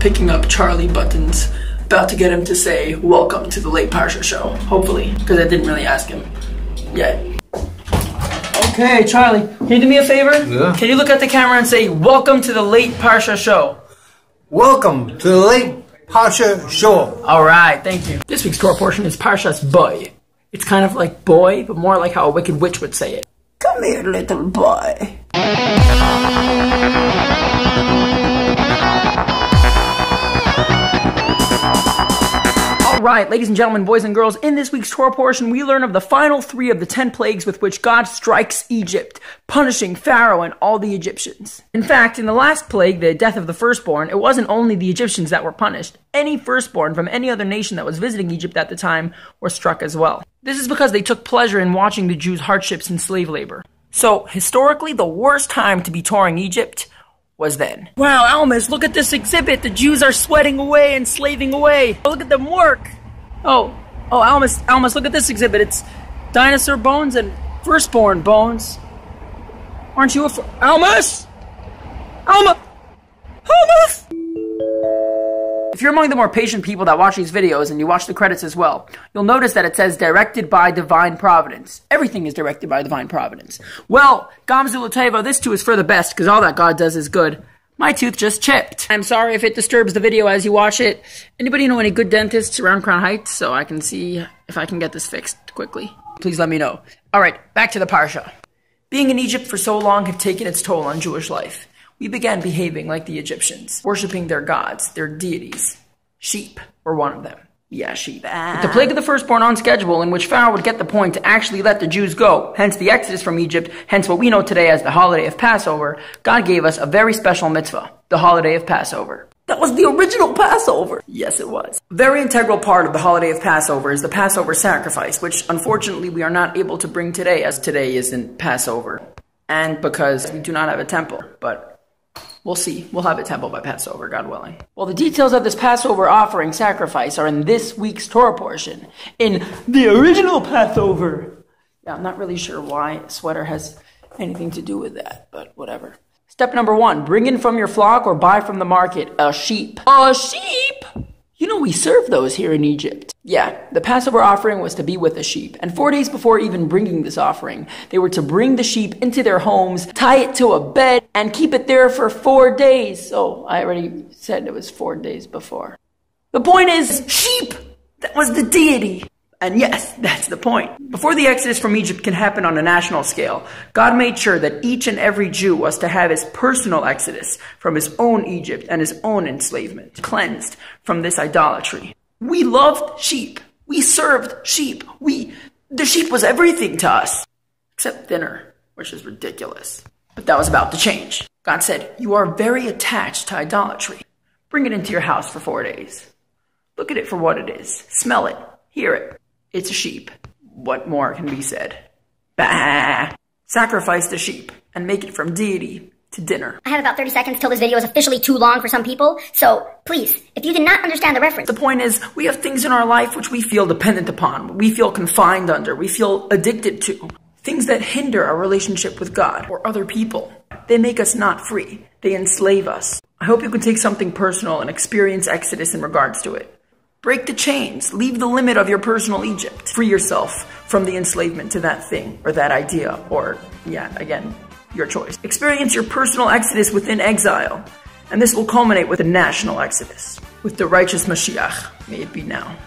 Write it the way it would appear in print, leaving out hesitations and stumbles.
picking up Charlie buttons. About to get him to say, welcome to the late Parsha show. Hopefully, because I didn't really ask him yet. Okay, Charlie, can you do me a favor? Yeah. Can you look at the camera and say, welcome to the late Parsha show? Welcome to the late Parsha show. Alright, thank you. This week's Torah portion is Parsha's boy. It's kind of like boy, but more like how a wicked witch would say it. Come here, little boy. Alright, ladies and gentlemen, boys and girls, in this week's Torah portion, we learn of the final 3 of the 10 plagues with which God strikes Egypt, punishing Pharaoh and all the Egyptians. In fact, in the last plague, the death of the firstborn, it wasn't only the Egyptians that were punished. Any firstborn from any other nation that was visiting Egypt at the time were struck as well. This is because they took pleasure in watching the Jews' hardships and slave labor. So, historically, the worst time to be touring Egypt was then. Wow, Almas, look at this exhibit. The Jews are sweating away and slaving away. Oh, look at them work. Oh, Almas, look at this exhibit. It's dinosaur bones and firstborn bones. Aren't you Almas? Almas! If you're among the more patient people that watch these videos and you watch the credits as well, you'll notice that it says directed by divine providence. Everything is directed by divine providence. Well, Gamzu L'Teva, this too is for the best because all that God does is good. My tooth just chipped. I'm sorry if it disturbs the video as you watch it. Anybody know any good dentists around Crown Heights so I can see if I can get this fixed quickly? Please let me know. Alright, back to the Parsha. Being in Egypt for so long had taken its toll on Jewish life. We began behaving like the Egyptians, worshipping their gods, their deities. Sheep were one of them. Yeah, sheep. With the plague of the firstborn on schedule, in which Pharaoh would get the point to actually let the Jews go, hence the exodus from Egypt, hence what we know today as the holiday of Passover, God gave us a very special mitzvah, the holiday of Passover. That was the original Passover! Yes, it was. A very integral part of the holiday of Passover is the Passover sacrifice, which unfortunately we are not able to bring today, as today isn't Passover. And because we do not have a temple, but we'll see. We'll have a temple by Passover, God willing. Well, the details of this Passover offering sacrifice are in this week's Torah portion. In the original Passover. Yeah, I'm not really sure why a sweater has anything to do with that, but whatever. Step number 1, bring in from your flock or buy from the market a sheep. A sheep? You know we serve those here in Egypt. Yeah, the Passover offering was to be with a sheep. And 4 days before even bringing this offering, they were to bring the sheep into their homes, tie it to a bed, and keep it there for 4 days. So I already said it was 4 days before. The point is, sheep! That was the deity. And yes, that's the point. Before the exodus from Egypt can happen on a national scale, God made sure that each and every Jew was to have his personal exodus from his own Egypt and his own enslavement, cleansed from this idolatry. We loved sheep. We served sheep. The sheep was everything to us. Except dinner, which is ridiculous. But that was about to change. God said, you are very attached to idolatry. Bring it into your house for 4 days. Look at it for what it is. Smell it. Hear it. It's a sheep. What more can be said? Bah! Sacrifice the sheep and make it from deity to dinner. I have about 30 seconds till this video is officially too long for some people, so please, if you did not understand the reference. The point is, we have things in our life which we feel dependent upon, we feel confined under, we feel addicted to. Things that hinder our relationship with God or other people. They make us not free. They enslave us. I hope you can take something personal and experience Exodus in regards to it. Break the chains. Leave the limit of your personal Egypt. Free yourself from the enslavement to that thing or that idea or, yeah, again, your choice. Experience your personal exodus within exile. And this will culminate with a national exodus. With the righteous Mashiach. May it be now.